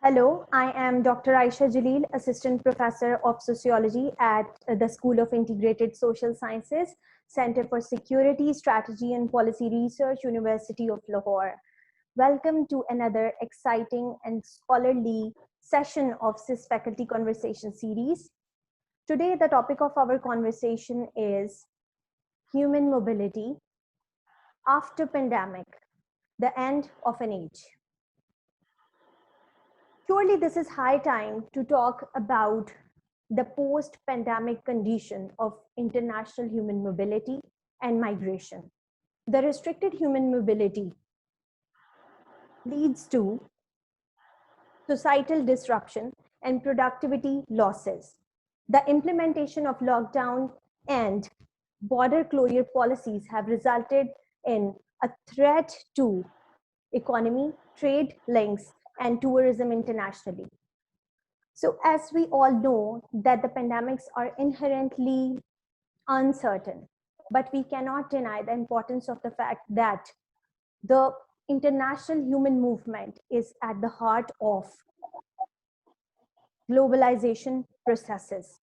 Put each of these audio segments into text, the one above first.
Hello, I am Dr. Aisha Jalil, Assistant Professor of Sociology at the School of Integrated Social Sciences, Center for Security, Strategy and Policy Research, University of Lahore. Welcome to another exciting and scholarly session of SISS Faculty Conversation Series. Today, the topic of our conversation is human mobility after pandemic, the end of an age. Surely this is high time to talk about the post-pandemic condition of international human mobility and migration. The restricted human mobility leads to societal disruption and productivity losses. The implementation of lockdown and border closure policies have resulted in a threat to economy, trade links, and tourism internationally. So as we all know that the pandemics are inherently uncertain, but we cannot deny the importance of the fact that the international human movement is at the heart of globalization processes.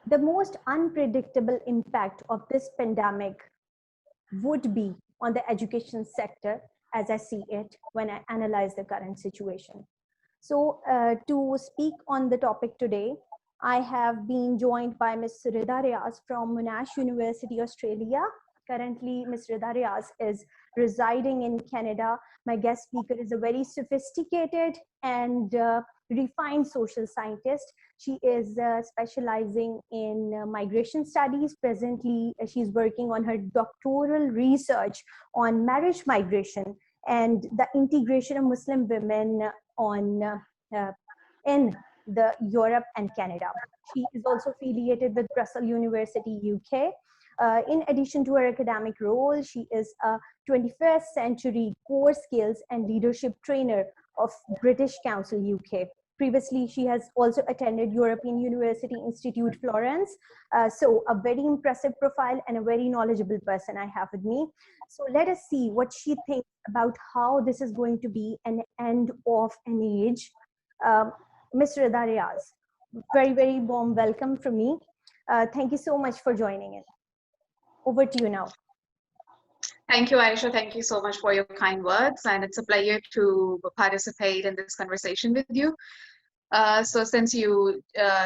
The most unpredictable impact of this pandemic would be on the education sector, as I see it when I analyze the current situation. So to speak on the topic today, I have been joined by Ms. Rida Riaz from Monash University, Australia. Currently, Ms. Rida Riaz is residing in Canada. My guest speaker is a very sophisticated and refined social scientist. She is specializing in migration studies. Presently, she's working on her doctoral research on marriage migration and the integration of Muslim women in the Europe and Canada. She is also affiliated with Brussels University, UK. In addition to her academic role, she is a 21st century core skills and leadership trainer of British Council, UK. Previously, she has also attended European University Institute Florence. So a very impressive profile and a very knowledgeable person I have with me. So let us see what she thinks about how this is going to be an end of an age. Ms. Rida Riaz, very, very warm welcome from me. Thank you so much for joining in. Over to you now. Thank you, Aisha. Thank you so much for your kind words. And it's a pleasure to participate in this conversation with you. So since you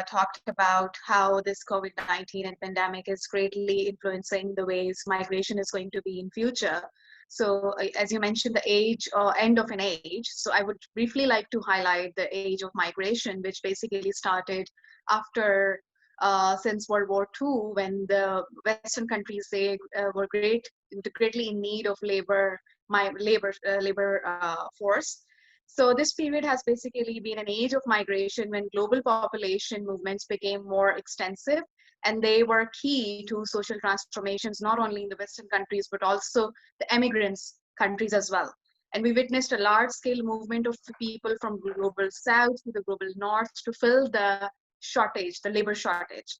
talked about how this COVID-19 and pandemic is greatly influencing the ways migration is going to be in future. So as you mentioned, the age or end of an age. So I would briefly like to highlight the age of migration, which basically started after since World War II, when the Western countries, they were greatly in need of labor force. So this period has basically been an age of migration when global population movements became more extensive, and they were key to social transformations, not only in the Western countries, but also the emigrants countries as well. And we witnessed a large scale movement of people from global south to the global north to fill the shortage, the labor shortage.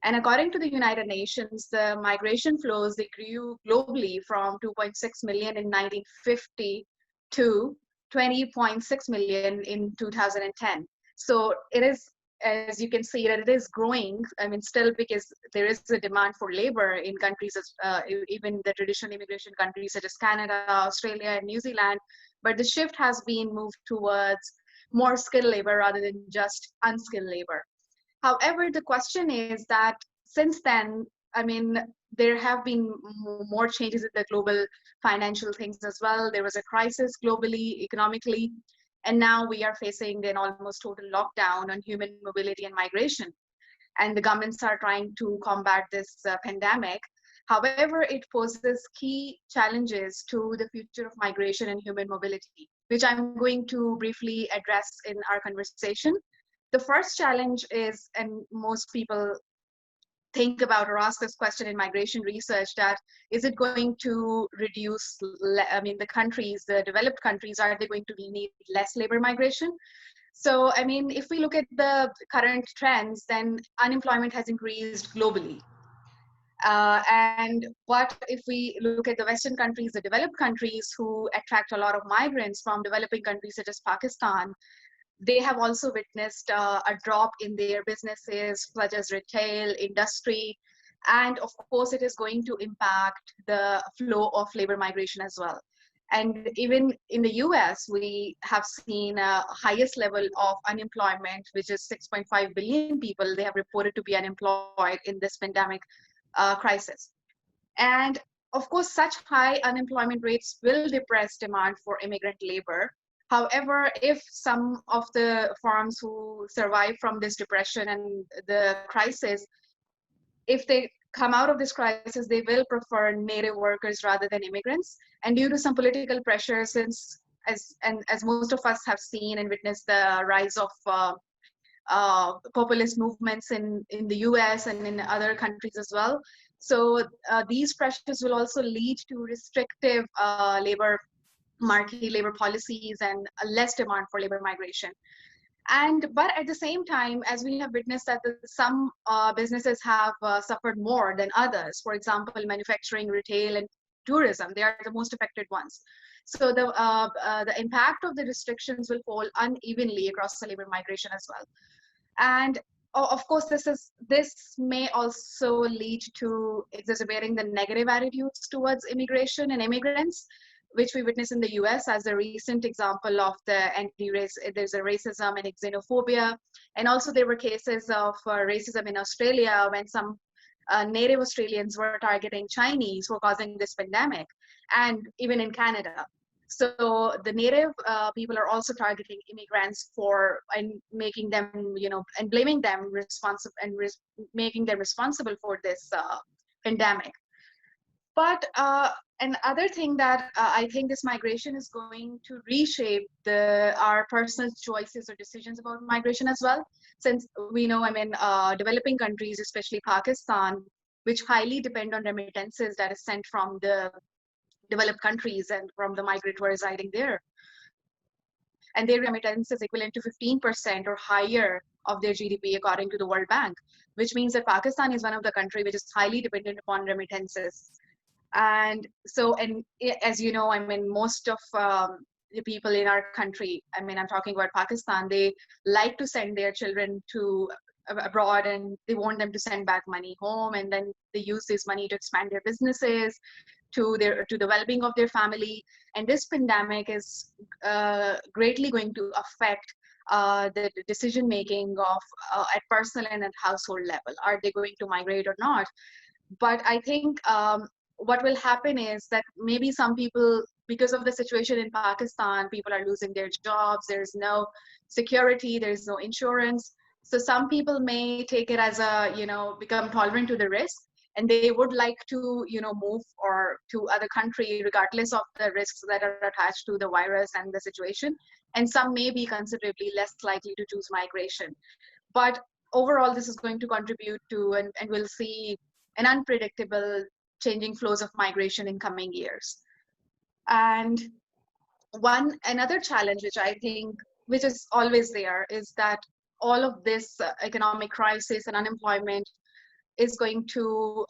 And according to the United Nations, the migration flows, they grew globally from 2.6 million in 1950 to 20.6 million in 2010. So it is, as you can see, that it is growing. I mean, still, because there is a demand for labor in countries, even the traditional immigration countries such as Canada, Australia, and New Zealand. But the shift has been moved towards more skilled labor rather than just unskilled labor. However, the question is that since then, I mean, there have been more changes in the global financial things as well. There was a crisis globally, economically, and now we are facing an almost total lockdown on human mobility and migration. And the governments are trying to combat this pandemic. However, it poses key challenges to the future of migration and human mobility, which I'm going to briefly address in our conversation. The first challenge is, and most people think about or ask this question in migration research, that is it going to reduce, I mean, the countries, the developed countries, are they going to need less labor migration? So, I mean, if we look at the current trends, then unemployment has increased globally. And what if we look at the Western countries, the developed countries who attract a lot of migrants from developing countries such as Pakistan, they have also witnessed a drop in their businesses, such as retail, industry, and of course, it is going to impact the flow of labor migration as well. And even in the US, we have seen a highest level of unemployment, which is 6.5 billion people. They have reported to be unemployed in this pandemic crisis. And of course, such high unemployment rates will depress demand for immigrant labor. However, if some of the firms who survive from this depression and the crisis, if they come out of this crisis, they will prefer native workers rather than immigrants. And due to some political pressure, since as most of us have seen and witnessed the rise of populist movements in the US and in other countries as well. So these pressures will also lead to restrictive labor policies and a less demand for labor migration. And but at the same time, as we have witnessed that some businesses have suffered more than others. For example, manufacturing, retail, and tourism, they are the most affected ones. So the impact of the restrictions will fall unevenly across the labor migration as well. And of course, this may also lead to exacerbating the negative attitudes towards immigration and immigrants, which we witness in the US as a recent example of the anti-race. There's a racism and xenophobia, and also there were cases of racism in Australia when some native Australians were targeting Chinese for causing this pandemic, and even in Canada. So the native people are also targeting immigrants for and making them, and blaming them responsible and making them responsible for this pandemic. But another thing that I think this migration is going to reshape our personal choices or decisions about migration as well. Since we know, developing countries, especially Pakistan, which highly depend on remittances that is sent from the developed countries and from the migrants who are residing there. And their remittance is equivalent to 15% or higher of their GDP according to the World Bank, which means that Pakistan is one of the countries which is highly dependent upon remittances. And so, and as you know, most of the people in our country, I'm talking about Pakistan, they like to send their children to abroad and they want them to send back money home, and then they use this money to expand their businesses, to the well-being of their family. And this pandemic is greatly going to affect the decision making of at personal and at household level. Are they going to migrate or not? But I think what will happen is that maybe some people, because of the situation in Pakistan, people are losing their jobs, there's no security, there's no insurance. So some people may take it as become tolerant to the risk, and they would like to, move or to other country regardless of the risks that are attached to the virus and the situation. And some may be considerably less likely to choose migration. But overall, this is going to contribute to, and we'll see an unpredictable changing flows of migration in coming years. And another challenge, which I think, which is always there, is that all of this economic crisis and unemployment is going to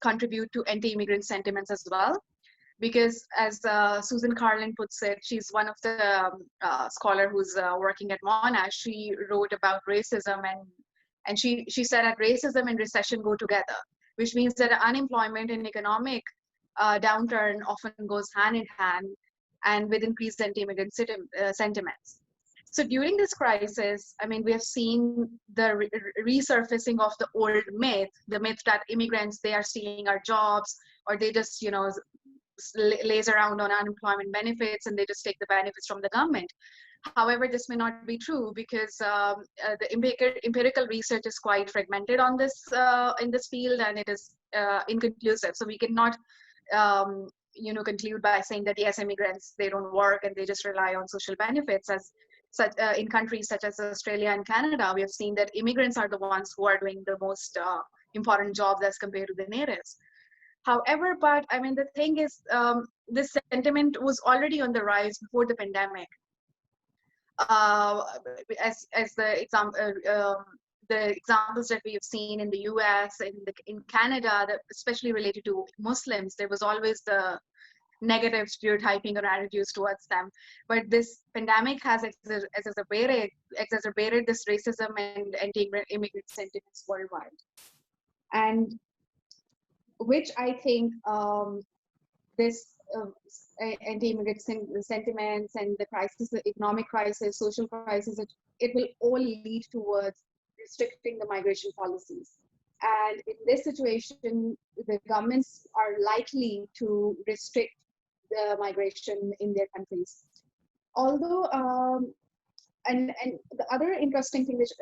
contribute to anti-immigrant sentiments as well. Because as Susan Carlin puts it, she's one of the scholar who's working at Monash. She wrote about racism, and she said that racism and recession go together, which means that unemployment and economic downturn often goes hand in hand, and with increased anti-immigrant sentiments. So during this crisis, we have seen the resurfacing of the old myth, the myth that immigrants, they are stealing our jobs, or they just, laze around on unemployment benefits and they just take the benefits from the government. However, this may not be true because the empirical research is quite fragmented on this in this field, and it is inconclusive. So we cannot conclude by saying that yes, immigrants, they don't work and they just rely on social benefits. As such, in countries such as Australia and Canada, we have seen that immigrants are the ones who are doing the most important jobs as compared to the natives. However, but the thing is, this sentiment was already on the rise before the pandemic. As the examples that we have seen in the US, in Canada, especially related to Muslims, there was always the negative stereotyping or attitudes towards them. But this pandemic has exacerbated this racism and anti-immigrant sentiments worldwide. And which I think this anti-immigrant sentiments and the crisis, the economic crisis, social crisis, it will all lead towards restricting the migration policies. And in this situation, the governments are likely to restrict the migration in their countries. Although, and the other interesting thing which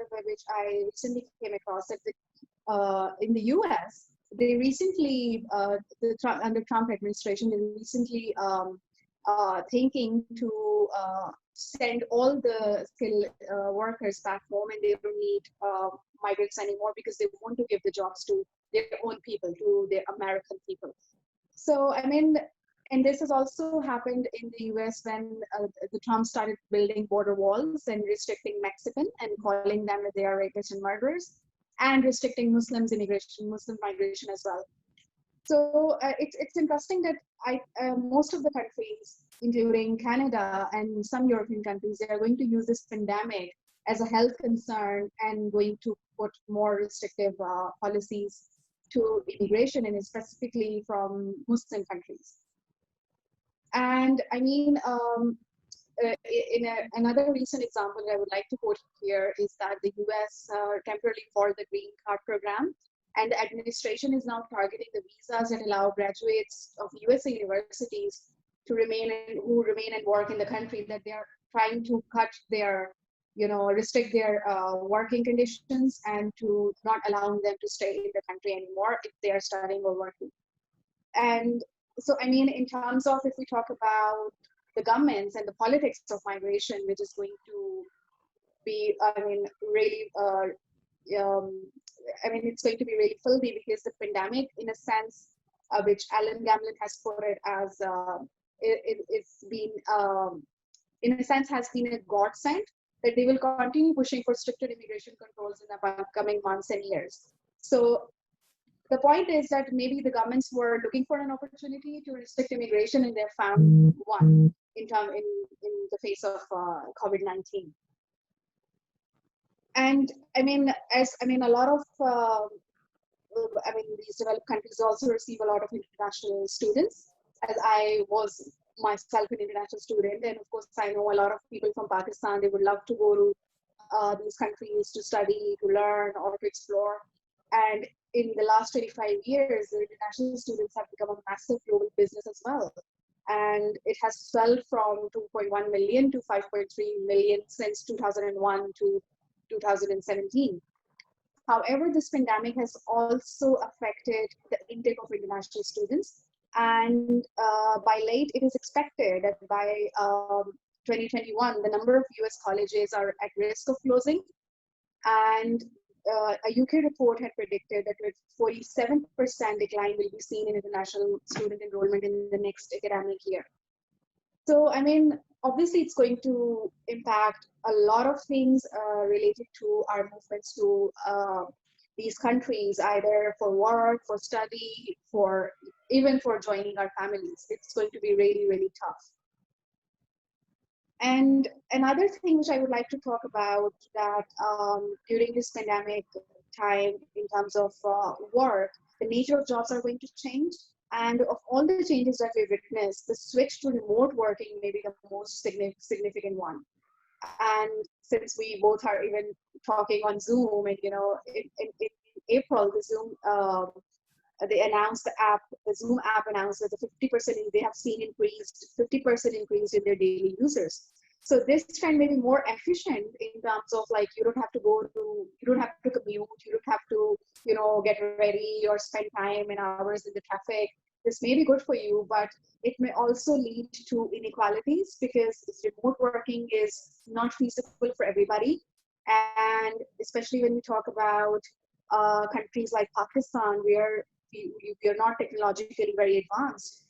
I recently came across is that in the US, they recently, under Trump administration, they recently thinking to send all the skilled workers back home, and they don't need migrants anymore because they want to give the jobs to their own people, to their American people. So, I mean, and this has also happened in the US when the Trump started building border walls and restricting Mexican and calling them that they are rapists and murderers, and restricting Muslim migration as well. So it's interesting that most of the countries, including Canada and some European countries, they are going to use this pandemic as a health concern and going to put more restrictive policies to immigration, and specifically from Muslim countries. And I mean, another recent example that I would like to quote here is that the US temporarily for the Green Card program, and the administration is now targeting the visas that allow graduates of USA universities to remain and work in the country, that they are trying to cut their, restrict their working conditions and to not allowing them to stay in the country anymore if they are studying or working. And so, I mean, in terms of, if we talk about the governments and the politics of migration, which is going to be, really, it's going to be really filthy, because the pandemic, in a sense, which Alan Gamlin has put it as, it's been, in a sense, has been a godsend, that they will continue pushing for stricter immigration controls in the upcoming months and years. So the point is that maybe the governments were looking for an opportunity to restrict immigration, and they found one in the face of COVID-19. And a lot of these developed countries also receive a lot of international students, as I was myself an international student, and of course I know a lot of people from Pakistan. They would love to go to these countries to study, to learn, or to explore. And in the last 25 years, the international students have become a massive global business as well. And it has swelled from 2.1 million to 5.3 million since 2001 to 2017. However, this pandemic has also affected the intake of international students. And by late, it is expected that by 2021, the number of US colleges are at risk of closing. And a UK report had predicted that a 47% decline will be seen in international student enrollment in the next academic year. So, I mean, obviously it's going to impact a lot of things related to our movements to these countries, either for work, for study, even for joining our families. It's going to be really, really tough. And another thing which I would like to talk about, that during this pandemic time, in terms of work, the nature of jobs are going to change. And of all the changes that we've witnessed, the switch to remote working may be the most significant one. And since we both are even talking on Zoom, and in April, the Zoom they announced the Zoom app announced that the 50% they have seen 50% increase in their daily users. So this trend may be more efficient in terms of, like, you don't have to commute, you don't have to, get ready or spend time and hours in the traffic. This may be good for you, but it may also lead to inequalities, because remote working is not feasible for everybody. And especially when we talk about countries like Pakistan, where we are not technologically very advanced.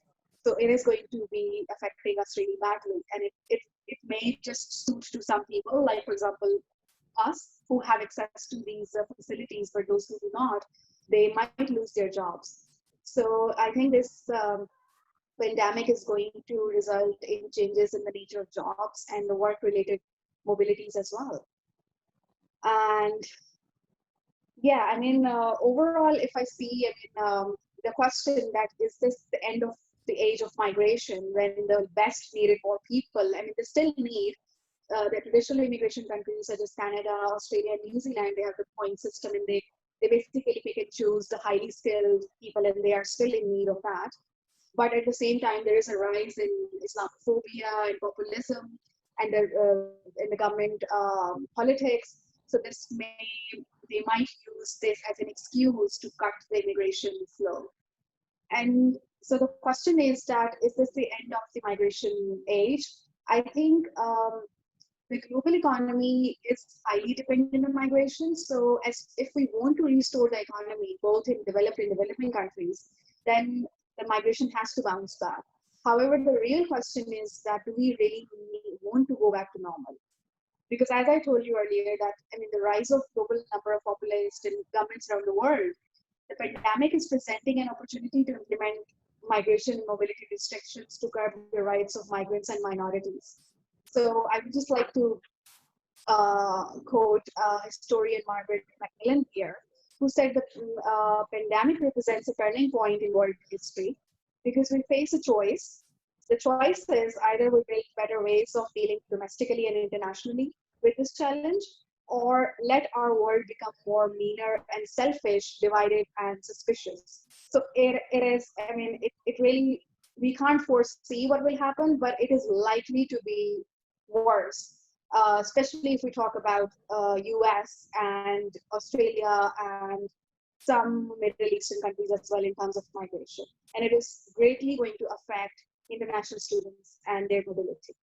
So it is going to be affecting us really badly. And it may just suit to some people, like, for example, us, who have access to these facilities, but those who do not, they might lose their jobs. So I think this pandemic is going to result in changes in the nature of jobs and the work-related mobilities as well. And yeah, I mean, overall, if I see, I mean, the question that is this the end of the age of migration when the West needed more people? I mean, they still need the traditional immigration countries such as Canada, Australia, and New Zealand. They have the point system, and they basically pick and choose the highly skilled people, and they are still in need of that. But at the same time, there is a rise in Islamophobia and populism and in the government politics. So this they might use this as an excuse to cut the immigration flow. And so the question is this the end of the migration age? I think the global economy is highly dependent on migration. So as if we want to restore the economy, both in developed and developing countries, then the migration has to bounce back. However, the real question is that do we really want to go back to normal? Because as I told you earlier, that I mean the rise of global number of populated and governments around the world, the pandemic is presenting an opportunity to implement migration and mobility restrictions to curb the rights of migrants and minorities. So I would just like to quote historian Margaret Macmillan here, who said the pandemic represents a turning point in world history because we face a choice. The choice is either we build better ways of dealing domestically and internationally with this challenge, or let our world become more meaner and selfish, divided and suspicious. So it is, I mean, it really, we can't foresee what will happen, but it is likely to be worse, especially if we talk about US and Australia and some Middle Eastern countries as well in terms of migration. And it is greatly going to affect international students and their mobility.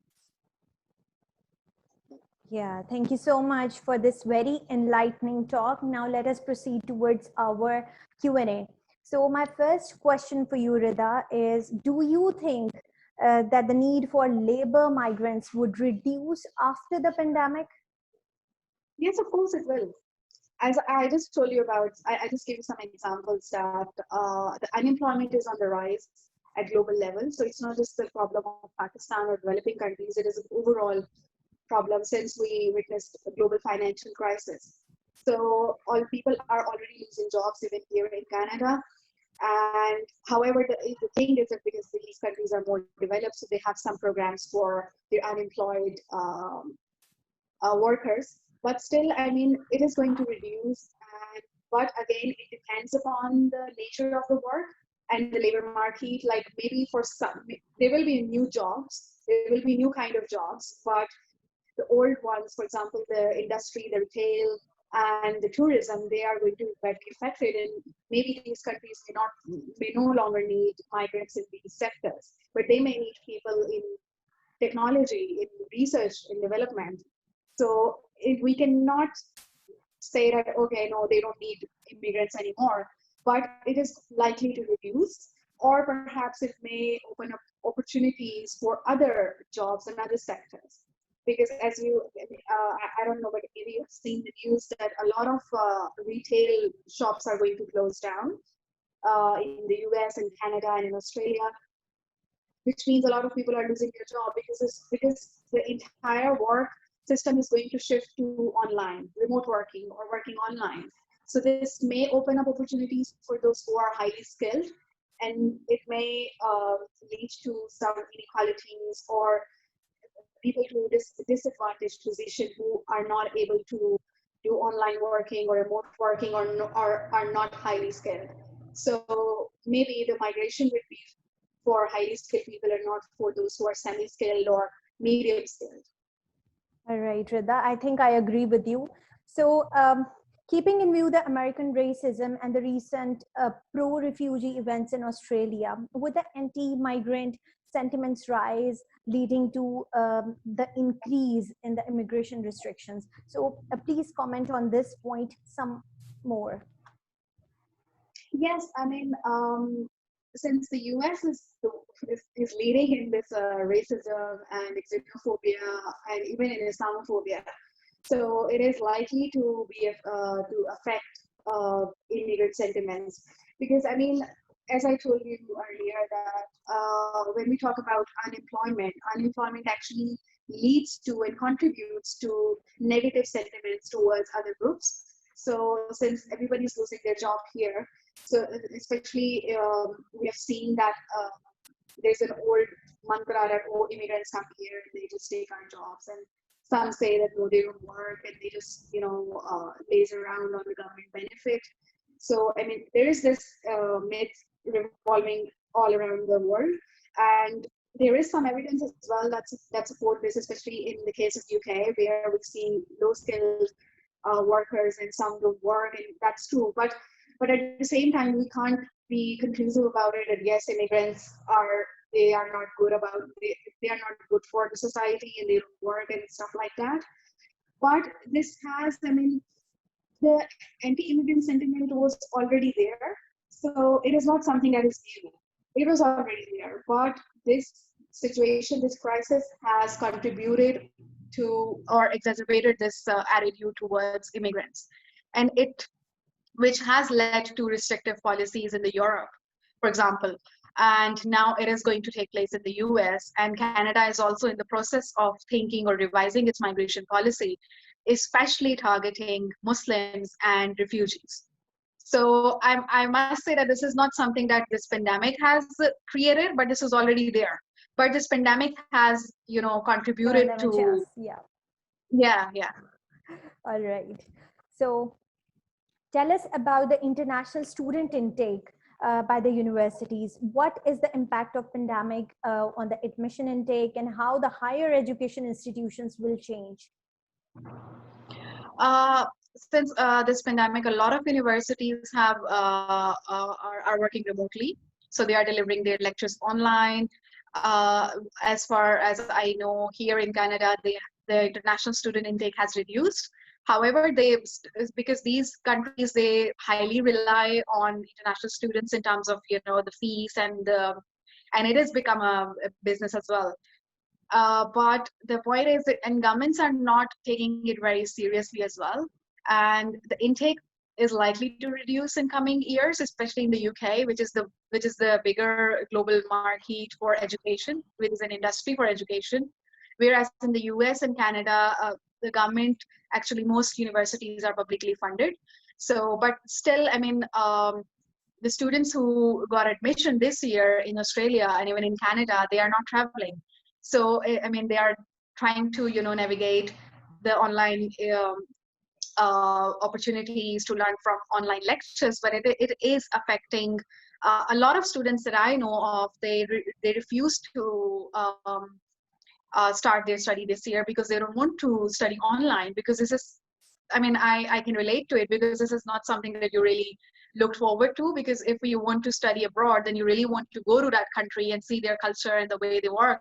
Yeah, thank you so much for this very enlightening talk. Now let us proceed towards our Q&A. So my first question for you, Rida, is do you think that the need for labor migrants would reduce after the pandemic? Yes, of course it will. As I just told you about, I just gave you some examples that the unemployment is on the rise at global level. So it's not just the problem of Pakistan or developing countries, it is an overall problem since we witnessed a global financial crisis. So all people are already losing jobs even here in Canada. And however, the thing is that because these countries are more developed, so they have some programs for their unemployed workers. But still, I mean, it is going to reduce. And, but again, it depends upon the nature of the work and the labor market. Like maybe for some, there will be new jobs, there will be new kind of jobs, but the old ones, for example, the industry, the retail, and the tourism, they are going to be affected, and maybe these countries may no longer need migrants in these sectors, but they may need people in technology, in research, in development. So if we cannot say that, okay, no, they don't need immigrants anymore, but it is likely to reduce, or perhaps it may open up opportunities for other jobs and other sectors. Because as you, I don't know, but maybe you've seen the news that a lot of retail shops are going to close down in the US and Canada and in Australia, which means a lot of people are losing their job because the entire work system is going to shift to online, remote working or working online. So this may open up opportunities for those who are highly skilled, and it may lead to some inequalities or people to disadvantaged position who are not able to do online working or remote working or, or are not highly skilled. So maybe the migration would be for highly skilled people and not for those who are semi-skilled or medium skilled. All right, Rida, I think I agree with you. So keeping in view the American racism and the recent pro-refugee events in Australia, would the anti-migrant sentiments rise, leading to the increase in the immigration restrictions? So please comment on this point some more. Yes, I mean, since the US is leading in this racism and xenophobia and even in Islamophobia, so it is likely to be to affect immigrant sentiments. Because I mean, as I told you earlier, that when we talk about unemployment actually leads to and contributes to negative sentiments towards other groups. So since everybody's losing their job here, so especially we have seen that there's an old mantra that, oh, immigrants come here and they just take our jobs, and some say that no, they don't work and they just laze around on the government benefit. So I mean, there is this myth revolving all around the world, and there is some evidence as well that support this, especially in the case of UK, where we see low skilled workers and some don't work, and that's true. But at the same time, we can't be conclusive about it. And yes, immigrants are not good they are not good for the society and they don't work and stuff like that. But this has, I mean, the anti-immigrant sentiment was already there. So it is not something that is new. It was already there. But this situation, this crisis has contributed to or exacerbated this attitude towards immigrants. And which has led to restrictive policies in the Europe, for example. And now it is going to take place in the US, and Canada is also in the process of thinking or revising its migration policy, especially targeting Muslims and refugees. So I must say that this is not something that this pandemic has created, but this is already there. But this pandemic has, contributed to, Yeah. yeah. All right. So tell us about the international student intake by the universities. What is the impact of pandemic on the admission intake, and how the higher education institutions will change? Uh, since this pandemic, a lot of universities are working remotely, so they are delivering their lectures online. As far as I know, here in Canada, the international student intake has reduced. However, because these countries, they highly rely on international students in terms of the fees and it has become a business as well. But the point is that, and governments are not taking it very seriously as well. And the intake is likely to reduce in coming years, especially in the UK, which is the bigger global market for education, which is an industry for education. Whereas in the US and Canada, the government, actually most universities are publicly funded. So, but still, I mean, the students who got admission this year in Australia and even in Canada, they are not traveling. So, I mean, they are trying to, navigate the online opportunities to learn from online lectures, but it is affecting a lot of students that I know of. They refuse to start their study this year because they don't want to study online, because this is, I mean, I can relate to it, because this is not something that you really looked forward to. Because if you want to study abroad, then you really want to go to that country and see their culture and the way they work,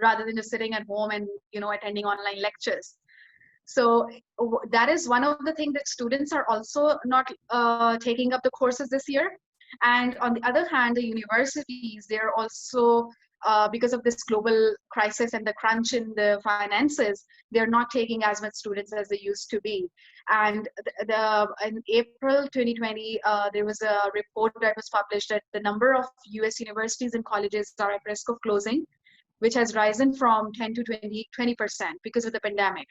rather than just sitting at home and attending online lectures. So that is one of the things, that students are also not taking up the courses this year. And on the other hand, the universities, they're also, because of this global crisis and the crunch in the finances, they're not taking as much students as they used to be. And in April 2020, there was a report that was published that the number of US universities and colleges are at risk of closing, which has risen from 10 to 20% because of the pandemic.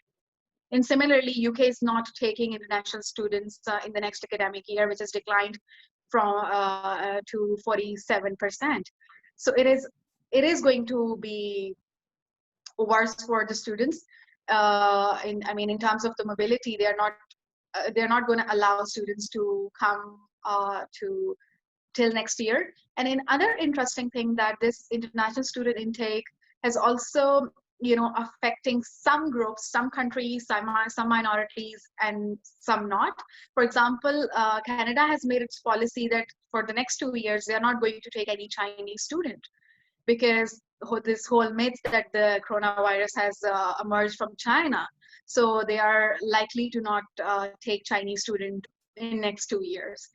And similarly, UK is not taking international students in the next academic year, which has declined from to 47%. So it is going to be worse for the students. In terms of the mobility, they're not going to allow students to come to till next year. And another interesting thing, that this international student intake has also affecting some groups, some countries, some minorities, and some not. For example, Canada has made its policy that for the next 2 years they are not going to take any Chinese student, because this whole myth that the coronavirus has emerged from China. So they are likely to not take Chinese student in next 2 years.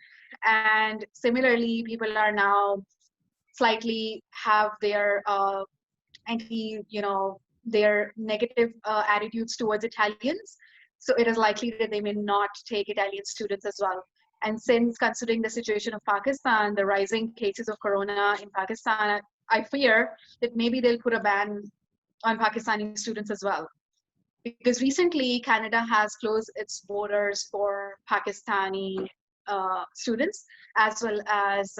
And similarly, people are now slightly have their their negative attitudes towards Italians. So it is likely that they may not take Italian students as well. And since considering the situation of Pakistan, the rising cases of corona in Pakistan, I fear that maybe they'll put a ban on Pakistani students as well. Because recently Canada has closed its borders for Pakistani students, as well as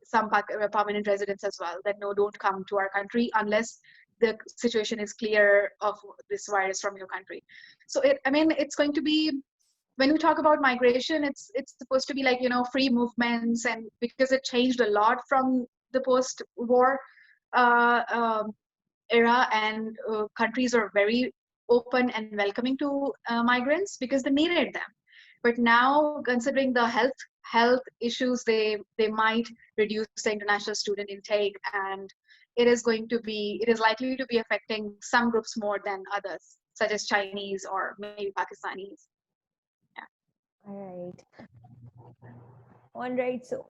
some permanent residents as well, that no, don't come to our country unless the situation is clear of this virus from your country. So I mean, it's going to be, when we talk about migration, it's supposed to be like, you know, free movements, and because it changed a lot from the post-war uh, um, era, and countries are very open and welcoming to migrants because they needed them. But now, considering the health issues, they might reduce the international student intake, and it is likely to be affecting some groups more than others, such as Chinese or maybe Pakistanis. Yeah. All right. All right. So,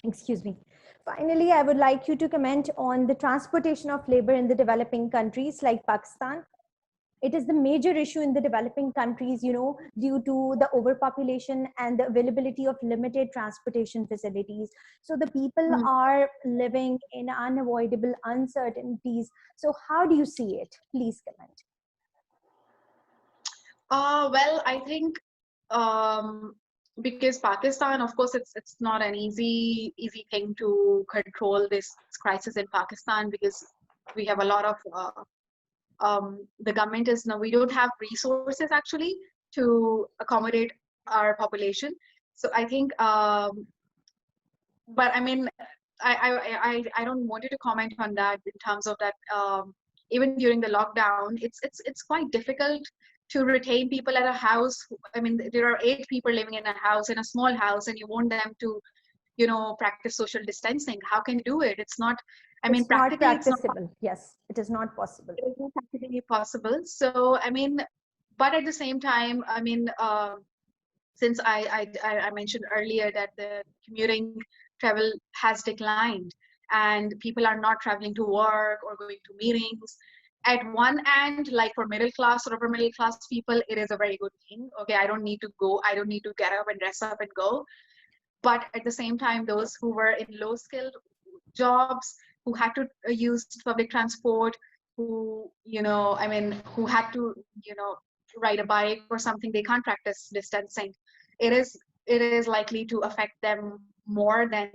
excuse me. Finally, I would like you to comment on the transportation of labor in the developing countries like Pakistan. It is the major issue in the developing countries, you know, due to the overpopulation and the availability of limited transportation facilities. So the people Hmm. are living in unavoidable uncertainties. So how do you see it? Please comment. Well, I think um, because Pakistan, of course, it's not an easy thing to control this crisis in Pakistan, because we have a lot of the government is now, we don't have resources actually to accommodate our population. So I think, but I mean, I don't want you to comment on that in terms of that. Even during the lockdown, it's quite difficult to retain people at a house. I mean, there are 8 people living in a house, in a small house, and you want them to, you know, practice social distancing. How can you do it? It's not. I mean, It's not practically, it's not. practicable. Yes, it is not possible. It is not practically possible. So I mean, but at the same time, I mean, since I mentioned earlier that the commuting travel has declined, and people are not traveling to work or going to meetings. At one end, like for middle class or upper middle class people, it is a very good thing. Okay, I don't need to go, I don't need to get up and dress up and go. But at the same time, those who were in low skilled jobs, who had to use public transport, who, you know, I mean, who had to, you know, ride a bike or something, they can't practice distancing. It is likely to affect them more than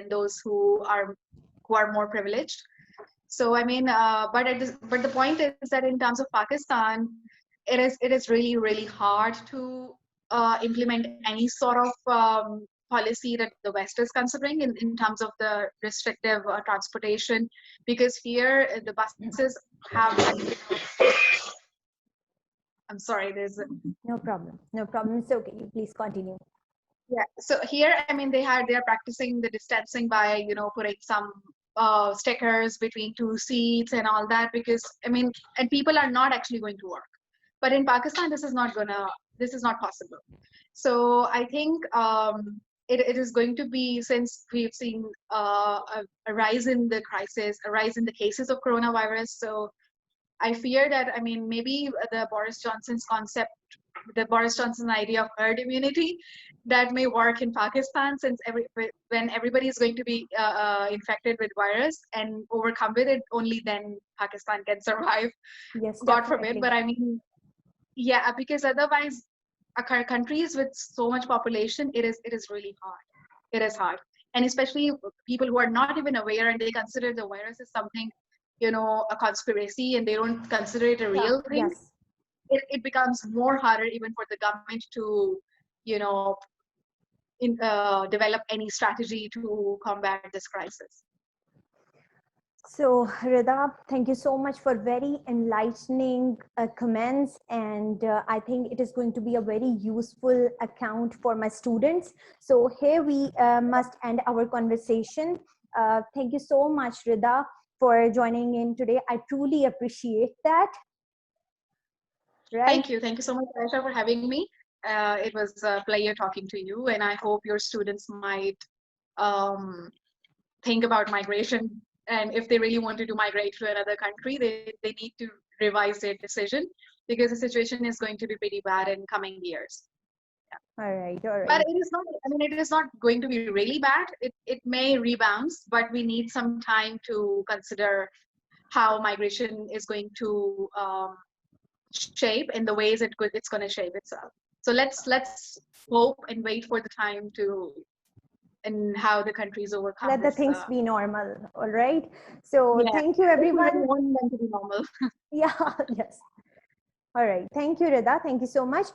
those who are more privileged. So I mean, but the point is that in terms of Pakistan, it is really hard to implement any sort of policy that the West is considering in terms of the restrictive transportation, because here the buses have been. I'm sorry, there's. No problem. No problem. It's okay. You please continue. Yeah. So here, I mean, they're practicing the distancing by, you know, putting some stickers between 2 seats and all that, because I mean, and people are not actually going to work. But in Pakistan, this is not possible. So I think it is going to be, since we've seen a rise in the crisis, a rise in the cases of coronavirus. So I fear that, I mean, maybe the Boris Johnson idea of herd immunity, that may work in Pakistan, since when everybody is going to be infected with virus and overcome with it, only then Pakistan can survive. Yes, God forbid. definitely. But I mean, yeah, because otherwise, countries with so much population, it is really hard. It is hard, and especially people who are not even aware and they consider the virus as something, you know, a conspiracy, and they don't consider it a Yeah, real thing. yes. It becomes more harder even for the government to, you know, develop any strategy to combat this crisis. So, Rida, thank you so much for very enlightening comments. And I think it is going to be a very useful account for my students. So, here we must end our conversation. Thank you so much, Rida, for joining in today. I truly appreciate that. Right? Thank you so much, Aisha, for having me. It was a pleasure talking to you, and I hope your students might um, think about migration, and if they really wanted to migrate to another country, they need to revise their decision, because the situation is going to be pretty bad in coming years. All right. All But right. it is not, I mean, it is not going to be really bad. It may rebound, but we need some time to consider how migration is going to shape in the ways it's going to shape itself. So let's hope and wait for the time to and how the countries overcome Let the this. things be normal. All right. So Yeah, thank you, I really everyone. want them to be normal. Yeah. Yes. All right. Thank you, Rida. Thank you so much.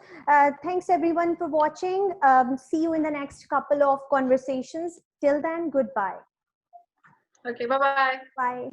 Thanks, everyone, for watching. See you in the next couple of conversations. Till then, goodbye. Okay, bye bye. Bye.